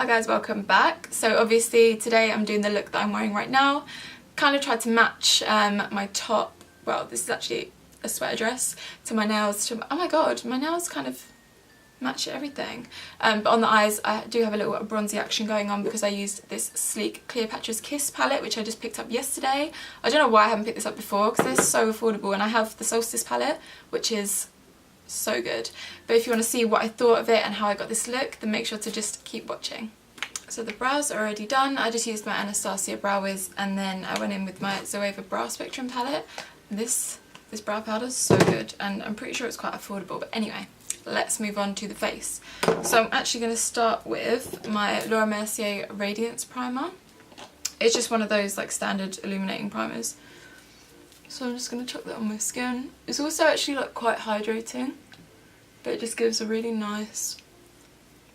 Hi guys, welcome back. So obviously today I'm doing the look that I'm wearing right now. Kind of tried to match my top, well this is actually a sweater dress, to my nails, oh my god, my nails kind of match everything. But on the eyes I do have a little bronzy action going on because I used this sleek Cleopatra's Kiss palette which I just picked up yesterday. I don't know why I haven't picked this up before because they're so affordable, and I have the Solstice palette which is so good. But if you want to see what I thought of it and how I got this look, then make sure to just keep watching. So the brows are already done. I just used my Anastasia Brow Wiz and then I went in with my Zoeva Brow Spectrum palette. This brow powder is so good and I'm pretty sure it's quite affordable. But anyway, let's move on to the face. So I'm actually going to start with my Laura Mercier Radiance primer. It's just one of those like standard illuminating primers. So I'm just going to chuck that on my skin. It's also actually like quite hydrating, but it just gives a really nice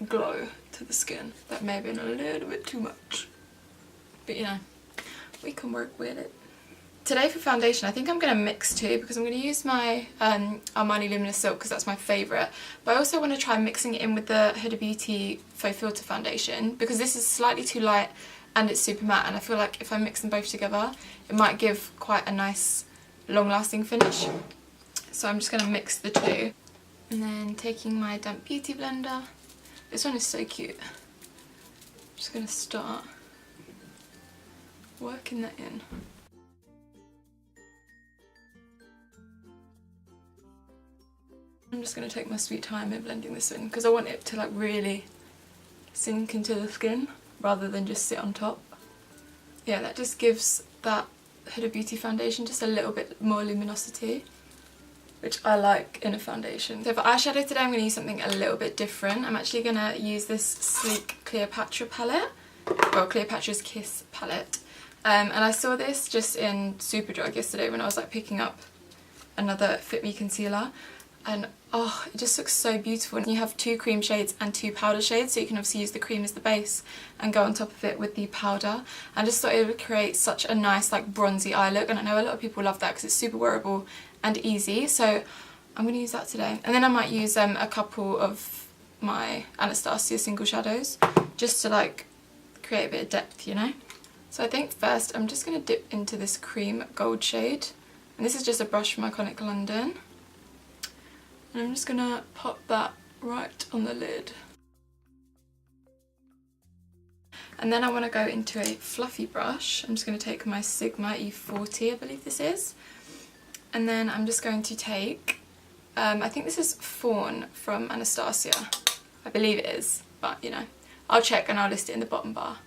glow to the skin. That may have been a little bit too much, but you know, we can work with it. Today for foundation, I think I'm going to mix two because I'm going to use my Armani Luminous Silk because that's my favourite. But I also want to try mixing it in with the Huda Beauty Faux Filter foundation because this is slightly too light and it's super matte, and I feel like if I mix them both together it might give quite a nice long lasting finish. So I'm just going to mix the two. And then taking my damp beauty blender. This one is so cute. I'm just going to start working that in. I'm just going to take my sweet time in blending this in because I want it to like really sink into the skin rather than just sit on top. Yeah, that just gives that Huda Beauty foundation just a little bit more luminosity, which I like in a foundation. So for eyeshadow today I'm going to use something a little bit different. I'm actually going to use this sleek Cleopatra palette, well Cleopatra's Kiss palette. And I saw this just in Superdrug yesterday when I was like picking up another Fit Me concealer. And oh, it just looks so beautiful. And you have two cream shades and two powder shades, so you can obviously use the cream as the base and go on top of it with the powder. I just thought it would create such a nice like bronzy eye look, and I know a lot of people love that because it's super wearable and easy, so I'm going to use that today. And then I might use a couple of my Anastasia single shadows just to like create a bit of depth, you know. So I think first I'm just going to dip into this cream gold shade, and this is just a brush from Iconic London. And I'm just going to pop that right on the lid. And then I want to go into a fluffy brush. I'm just going to take my Sigma E40, I believe this is. And then I'm just going to take, I think this is Fawn from Anastasia. I believe it is, but you know, I'll check and I'll list it in the bottom bar.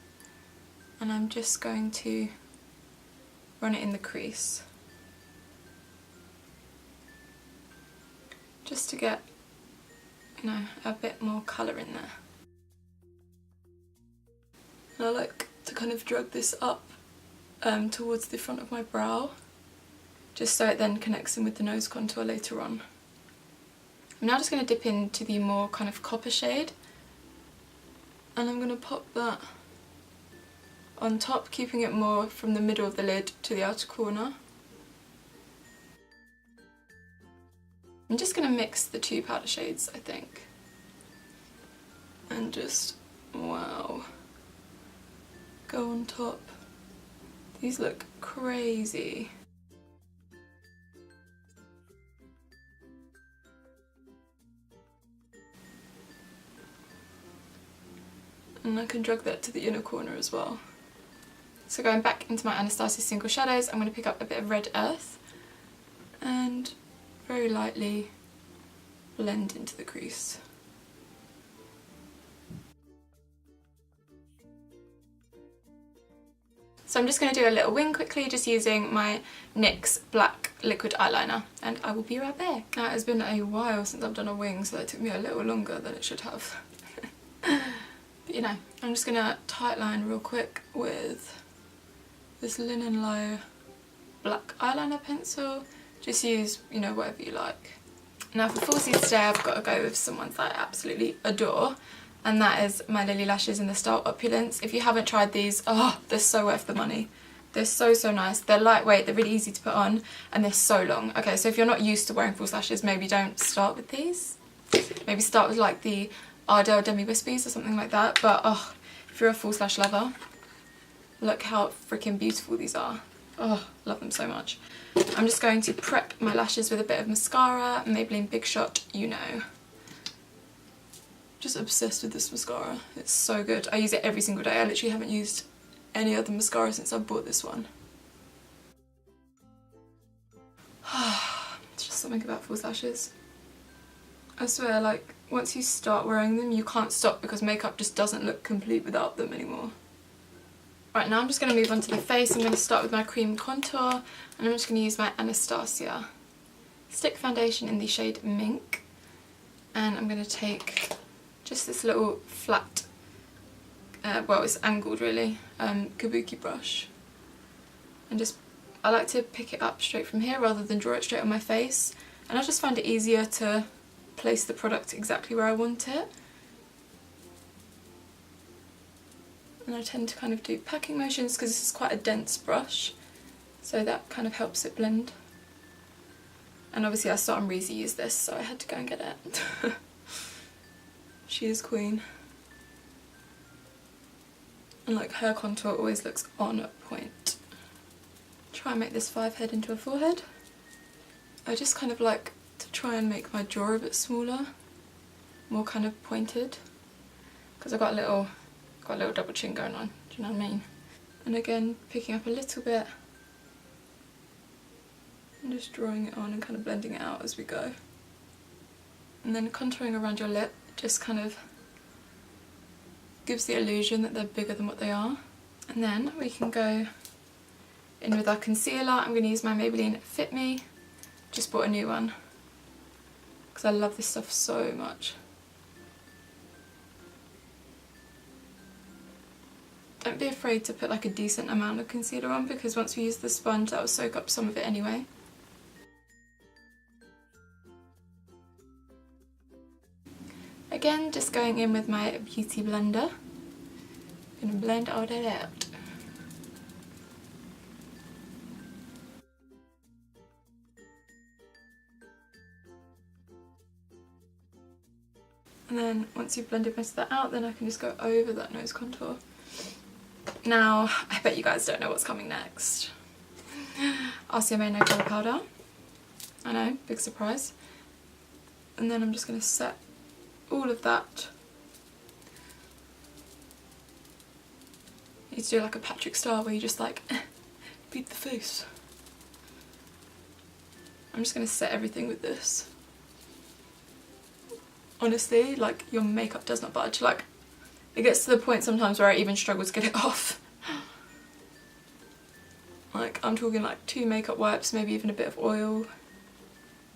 And I'm just going to run it in the crease, just to get, you know, a bit more colour in there. And I like to kind of drag this up towards the front of my brow, just so it then connects in with the nose contour later on. I'm now just going to dip into the more kind of copper shade, and I'm going to pop that on top, keeping it more from the middle of the lid to the outer corner. I'm just going to mix the two powder shades, I think, and just, wow, go on top. These look crazy. And I can drag that to the inner corner as well. So going back into my Anastasia single shadows, I'm going to pick up a bit of Red Earth and very lightly blend into the crease. So I'm just going to do a little wing quickly, just using my NYX black liquid eyeliner, and I will be right back. Now it has been a while since I've done a wing, so that took me a little longer than it should have. But you know, I'm just going to tight line real quick with this Linen Low black eyeliner pencil. Just use, you know, whatever you like. Now for falsies today I've got to go with some ones that I absolutely adore, and that is my Lilly lashes in the style Opulence. If you haven't tried these, oh, they're so worth the money. They're so nice. They're lightweight, they're really easy to put on, and they're so long. Okay, so if you're not used to wearing false lashes, maybe don't start with these. Maybe start with like the Ardell Demi Wispies or something like that, but oh, if you're a full slash lover, look how freaking beautiful these are. Oh, love them so much. I'm just going to prep my lashes with a bit of mascara, Maybelline Big Shot, you know. Just obsessed with this mascara. It's so good. I use it every single day. I literally haven't used any other mascara since I bought this one. It's just something about false lashes. I swear, like, once you start wearing them, you can't stop because makeup just doesn't look complete without them anymore. Right, now I'm just going to move on to the face. I'm going to start with my cream contour, and I'm just going to use my Anastasia stick foundation in the shade Mink. And I'm going to take just this little flat, well, it's angled really, kabuki brush. And just, I like to pick it up straight from here rather than draw it straight on my face. And I just find it easier to place the product exactly where I want it. And I tend to kind of do packing motions because this is quite a dense brush, so that kind of helps it blend. And obviously I saw Amrezy use this, so I had to go and get it. She is queen. And like, her contour always looks on point. Try and make this 5 head into a 4 head. I just kind of like to try and make my jaw a bit smaller, more kind of pointed, because I've got a little double chin going on, do you know what I mean? And again, picking up a little bit and just drawing it on and kind of blending it out as we go. And then contouring around your lip just kind of gives the illusion that they're bigger than what they are. And then we can go in with our concealer. I'm going to use my Maybelline Fit Me. Just bought a new one because I love this stuff so much. Don't be afraid to put like a decent amount of concealer on, because once we use the sponge that will soak up some of it anyway. Again, just going in with my beauty blender. Gonna blend all that out. And then once you've blended most of that out, then I can just go over that nose contour. Now, I bet you guys don't know what's coming next. RCMA No Colour Powder. I know, big surprise. And then I'm just going to set all of that. You need to do like a Patrick Star where you just like beat the face. I'm just going to set everything with this. Honestly, like, your makeup does not budge. Like, it gets to the point sometimes where I even struggle to get it off. Like, I'm talking like 2 makeup wipes, maybe even a bit of oil.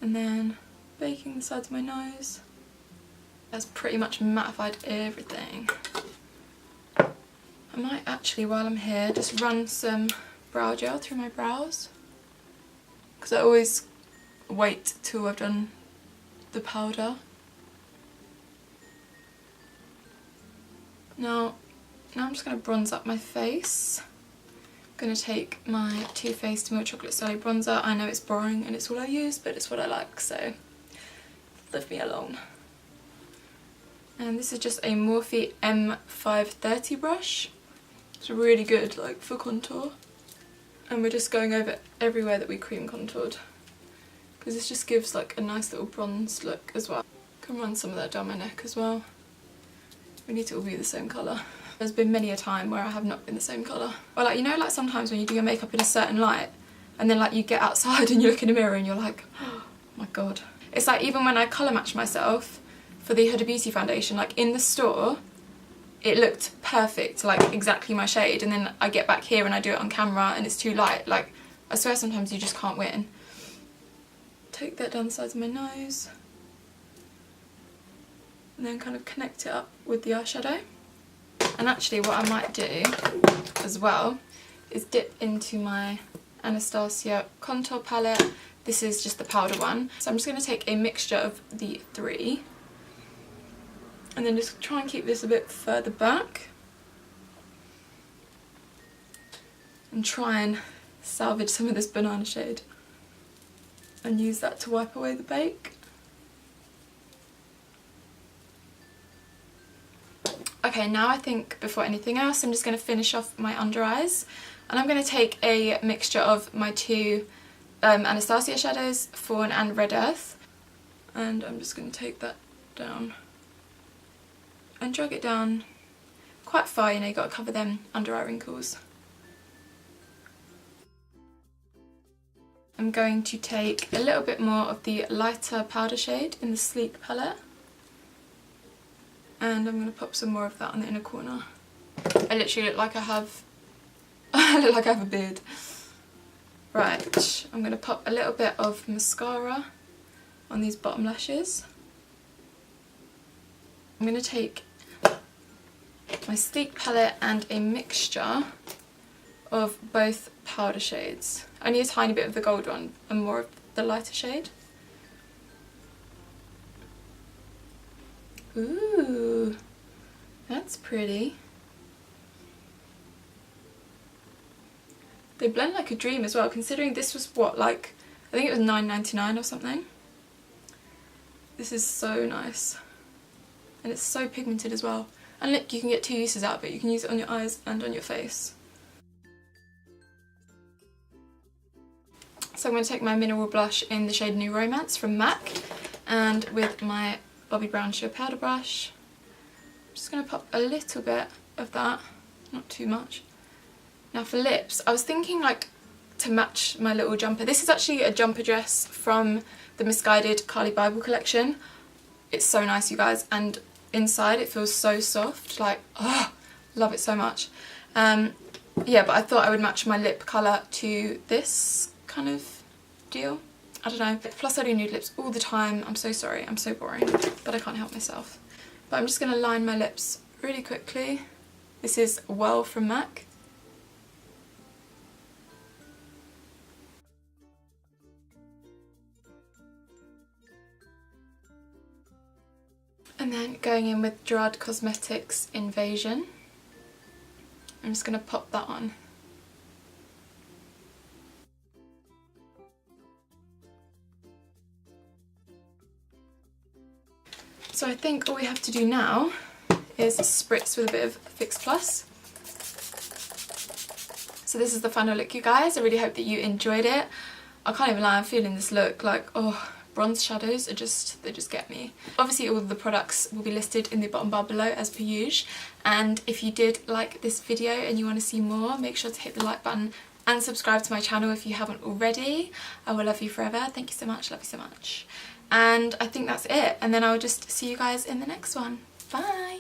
And then baking the sides of my nose. That's pretty much mattified everything. I might actually, while I'm here, just run some brow gel through my brows. Because I always wait till I've done the powder. Now I'm just going to bronze up my face. I'm going to take my Too Faced Milk Chocolate Starry bronzer. I know it's boring and it's all I use, but it's what I like, so leave me alone. And this is just a Morphe M530 brush. It's really good, like, for contour. And we're just going over everywhere that we cream contoured, because this just gives like a nice little bronze look as well. Can run some of that down my neck as well. We need to all be the same colour. There's been many a time where I have not been the same colour. Or like, you know, like sometimes when you do your makeup in a certain light and then like you get outside and you look in the mirror and you're like, oh my god. It's like, even when I colour match myself for the Huda Beauty foundation, like in the store, it looked perfect, like exactly my shade, and then I get back here and I do it on camera and it's too light. Like, I swear sometimes you just can't win. Take that down the sides of my nose. And then kind of connect it up with the eyeshadow. And actually what I might do as well is dip into my Anastasia contour palette. This is just the powder one. So I'm just going to take a mixture of the 3 and then just try and keep this a bit further back and try and salvage some of this banana shade and use that to wipe away the bake. Okay, now I think before anything else, I'm just going to finish off my under eyes. And I'm going to take a mixture of my two Anastasia shadows, Fawn and Red Earth. And I'm just going to take that down and drag it down quite far, you know, you've got to cover them under eye wrinkles. I'm going to take a little bit more of the lighter powder shade in the Sleek palette. And I'm going to pop some more of that on the inner corner. I literally look like I have a beard. Right, I'm going to pop a little bit of mascara on these bottom lashes. I'm going to take my Sleek palette and a mixture of both powder shades. Only a tiny bit of the gold one and more of the lighter shade. Ooh, that's pretty. They blend like a dream as well, considering this was what, like, I think it was $9.99 or something. This is so nice. And it's so pigmented as well. And look, you can get two uses out of it. You can use it on your eyes and on your face. So I'm going to take my mineral blush in the shade New Romance from MAC, and with my Bobbi Brown Sheer Powder brush, I'm just going to pop a little bit of that, not too much. Now for lips, I was thinking like to match my little jumper. This is actually a jumper dress from the Misguided Carly Bible collection. It's so nice, you guys, and inside it feels so soft, like, oh, love it so much. Yeah, but I thought I would match my lip colour to this kind of deal. I don't know. Plus I do nude lips all the time. I'm so sorry, I'm so boring, but I can't help myself. But I'm just going to line my lips really quickly. This is Whirl from MAC. And then going in with Gerard Cosmetics Invasion. I'm just going to pop that on. So I think all we have to do now is spritz with a bit of Fix Plus. So this is the final look, you guys. I really hope that you enjoyed it. I can't even lie, I'm feeling this look like, oh, bronze shadows are just, they just get me. Obviously all of the products will be listed in the bottom bar below as per usual. And if you did like this video and you want to see more, make sure to hit the like button and subscribe to my channel if you haven't already. I will love you forever. Thank you so much, love you so much. And I think that's it. And then I'll just see you guys in the next one. Bye!